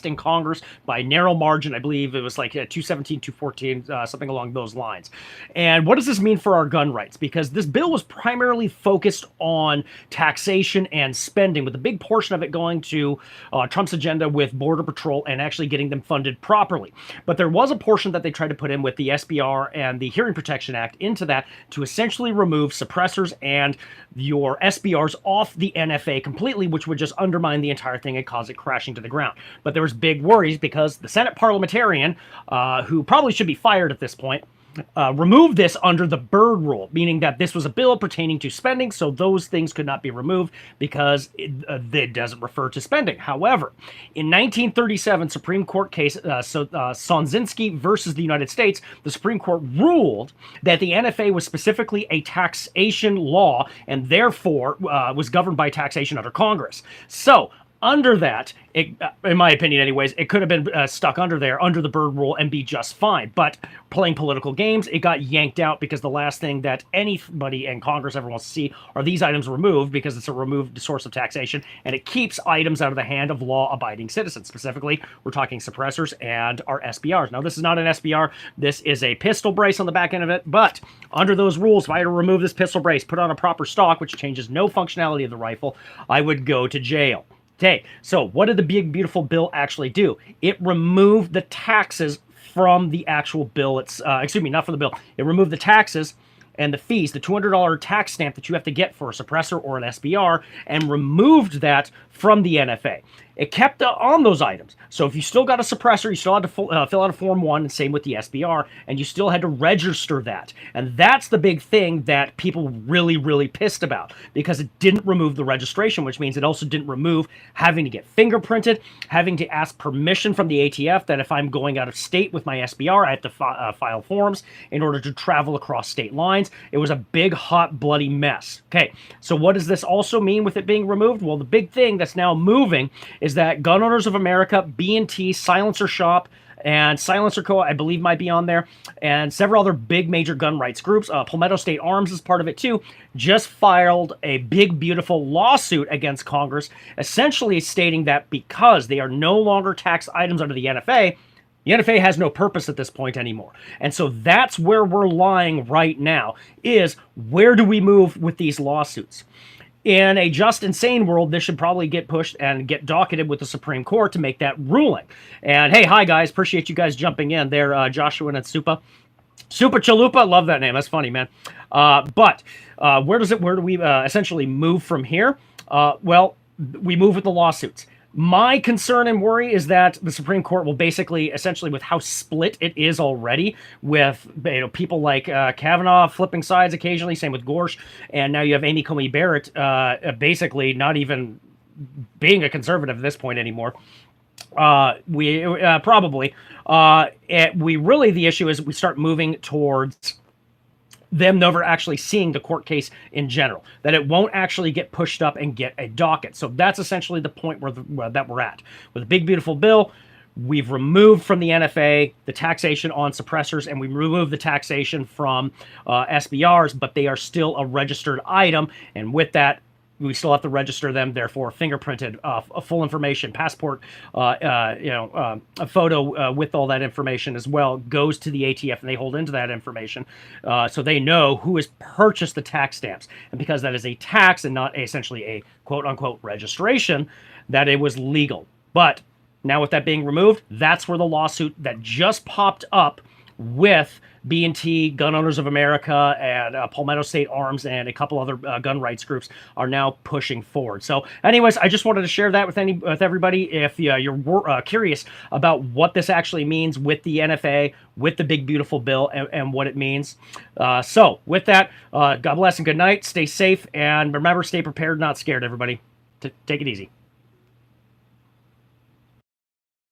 passed in Congress by a narrow margin. I believe it was like 217, 214, something along those lines. And what does this mean for our gun rights? Because this bill was primarily focused on taxation and spending, with a big portion of it going to Trump's agenda with Border Patrol and actually getting them funded properly. But there was a portion that they tried to put in with the SBR and the Hearing Protection Act into that to essentially remove suppressors and your SBRs off the NFA completely, which would just undermine the entire thing and cause it crashing to the ground. But there was big worries because the Senate parliamentarian, who probably should be fired at this point, removed this under the Byrd rule, meaning that this was a bill pertaining to spending, so those things could not be removed because it doesn't refer to spending. However, in 1937 Supreme Court case, Sonzinski versus the United States, the Supreme Court ruled that the NFA was specifically a taxation law and therefore was governed by taxation under Congress. So, under that, in my opinion anyways, it could have been stuck under there, under the Byrd rule, and be just fine. But playing political games, it got yanked out because the last thing that anybody in Congress ever wants to see are these items removed, because it's a removed source of taxation, and it keeps items out of the hand of law-abiding citizens. Specifically, we're talking suppressors and our SBRs. Now, this is not an SBR. This is a pistol brace on the back end of it, but under those rules, if I had to remove this pistol brace, put on a proper stock, which changes no functionality of the rifle, I would go to jail. Okay, so what did the big, beautiful bill actually do? It removed the taxes from the actual bill. Excuse me, not from the bill. It removed the taxes and the fees, the $200 tax stamp that you have to get for a suppressor or an SBR, and removed that from the NFA. It kept on those items. So if you still got a suppressor, you still had to fill out a Form 1, and same with the SBR, and you still had to register that. And that's the big thing that people really, really pissed about, because it didn't remove the registration, which means it also didn't remove having to get fingerprinted, having to ask permission from the ATF that if I'm going out of state with my SBR, I have to file forms in order to travel across state lines. It was a big, hot, bloody mess. Okay, so what does this also mean with it being removed? Well, the big thing that's now moving is that Gun Owners of America, B&T, Silencer Shop, and Silencer Co., I believe, might be on there, and several other big major gun rights groups. Palmetto State Arms is part of it too, just filed a big, beautiful lawsuit against Congress, essentially stating that because they are no longer tax items under the NFA has no purpose at this point anymore. And so that's where we're lying right now, is where do we move with these lawsuits? In a just insane world, this should probably get pushed and get docketed with the Supreme Court to make that ruling. And hey, hi guys, appreciate you guys jumping in there, Joshua and Supa. Super Chalupa, love that name. That's funny, man. But where do we essentially move from here? Well, we move with the lawsuits. My concern and worry is that the Supreme Court will basically, essentially, with how split it is already, with people like Kavanaugh flipping sides occasionally, same with Gorsuch, and now you have Amy Coney Barrett basically not even being a conservative at this point anymore. We really, the issue is we start moving towards them never actually seeing the court case in general, that it won't actually get pushed up and get a docket. So that's essentially the point that we're at. With a big, beautiful bill, we've removed from the NFA the taxation on suppressors, and we removed the taxation from SBRs, but they are still a registered item, and with that, we still have to register them, therefore fingerprinted, full information, passport, a photo with all that information as well goes to the ATF, and they hold into that information so they know who has purchased the tax stamps. And because that is a tax and not essentially a quote-unquote registration, that it was legal. But now with that being removed, that's where the lawsuit that just popped up with B&T, Gun Owners of America, and Palmetto State Arms, and a couple other gun rights groups are now pushing forward. So anyways, I just wanted to share that with everybody. If you're curious about what this actually means with the NFA, with the big, beautiful bill, and what it means. So with that, God bless and good night. Stay safe, and remember, stay prepared, not scared, everybody. Take it easy.